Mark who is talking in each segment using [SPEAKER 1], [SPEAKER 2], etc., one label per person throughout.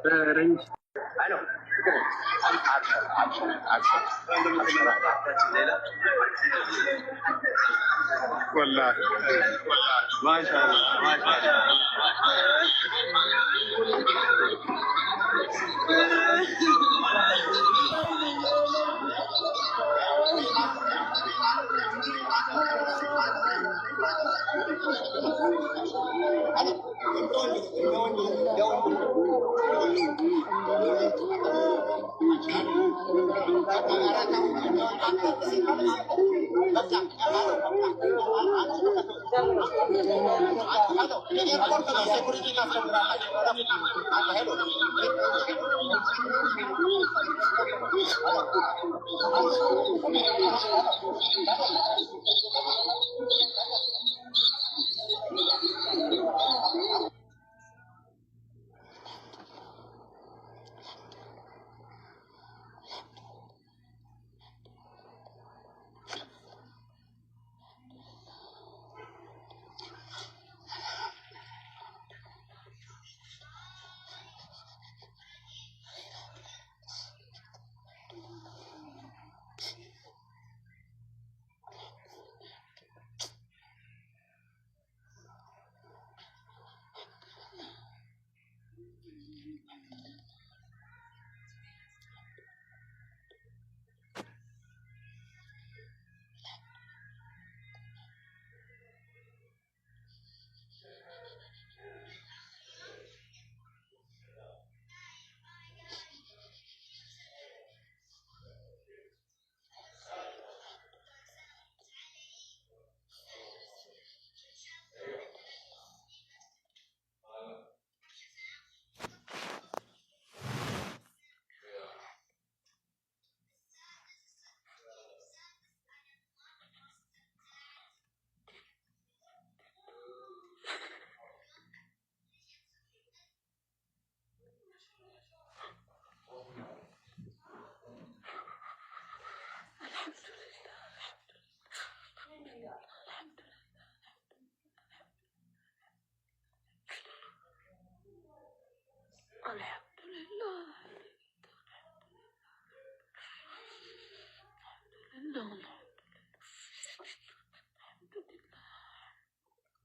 [SPEAKER 1] በረንጅ والله ما شاء الله ما شاء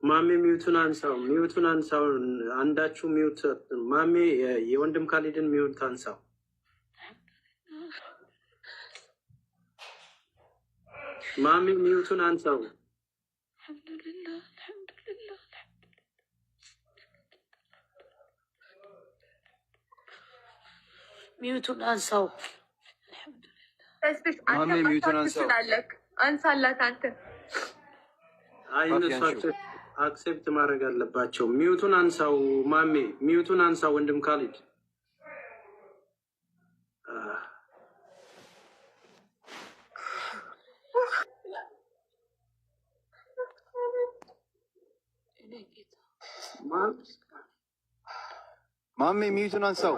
[SPEAKER 1] ማሜ ሚውቱን አንሳው አንዳችሁ ሚውት ማሜ የወንድም ካሊድን ሚውት አንሳው ማሜ ሚውቱን አንሳው
[SPEAKER 2] ሚውቱን አንሳው
[SPEAKER 3] ማሜ ሚውቱን አንሳው አንሳላት አንተ
[SPEAKER 1] አይነሱ አክሴፕት ማድረግ አለባቸው። ሚውቱን አንሳው ማሜ ሚውቱን አንሳው ወንድም ካሊድ
[SPEAKER 3] ማሜ ሚውቱን አንሳው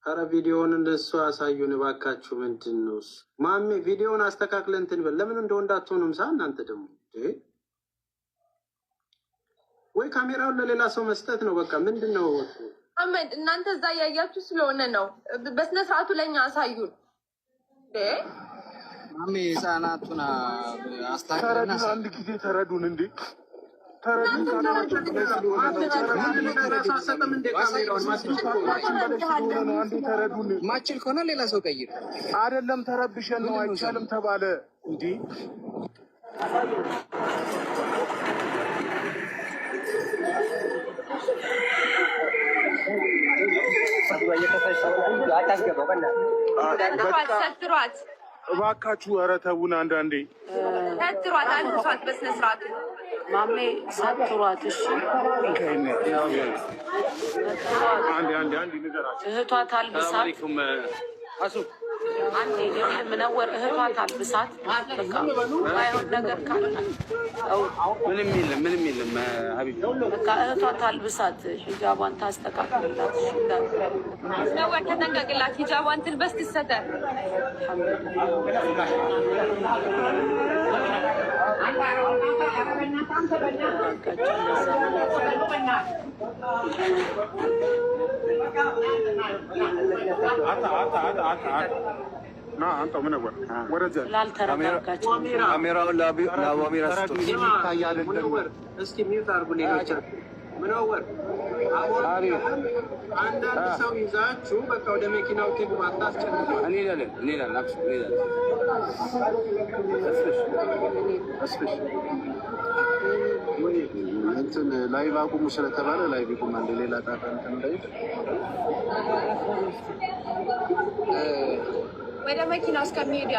[SPEAKER 1] አረ ቪዲዮውን እንደሱ አሳዩን እባካችሁ። ምንድነው ማሜ ቪዲዮውን አስተካክለን እንትን በል። ለምን እንደው እንዳትሆኑም እናንተ ደግሞ ወይ ካሜራውን ለሌላ ሰው መስጠት ነው። በቃ ምንድነው
[SPEAKER 4] አህመድ እናንተ እዛ ያያችሁ ስለሆነ ነው። በስነ ስርዓቱ ለኛ አሳዩን።
[SPEAKER 3] ማሜ ህፃናቱን አስተካክለና
[SPEAKER 5] አንድ ጊዜ ተረዱን እንዴ
[SPEAKER 3] ማችል ከሆነ ሌላ ሰው ቀይር።
[SPEAKER 5] አይደለም ተረብሸን ነው አይቻልም ተባለ እንዴ እባካችሁ ኧረ ተውን። አንዳንዴ
[SPEAKER 4] ሰትሯት አንሷት በስነ ስርዓቱ
[SPEAKER 2] ማሜ ሰትሯት። እሺ
[SPEAKER 5] አንድ ንገራችሁ
[SPEAKER 2] እህቷ ታልብሳት አንዴ ምነወር እህቷ ታልብሳት። በቃ ባይሆን ነገር ካለ
[SPEAKER 1] ምንም የለም ሀቢብ
[SPEAKER 2] በቃ እህቷ ታልብሳት፣ ሂጃቧን ታስተካክልላት።
[SPEAKER 4] ነወር ተጠንቀቅላት፣ ሂጃቧን ትልበስ ትሰተር።
[SPEAKER 3] ካሜራውን ለአሚራ ስጡት።
[SPEAKER 1] እስኪ ሚውት አድርጉ። ሌሎቻችሁ ምንወር አንዳንድ ሰው ይዛችሁ በቃ ወደ መኪናው ትግቡ። አታስጨንቁ። እንትን ላይቭ አቁሙ ስለተባለ ላይቭ ይቁማል። ሌላ ጣጣ እንትን እንዳይል
[SPEAKER 4] ወደ መኪናው እስከሚሄድ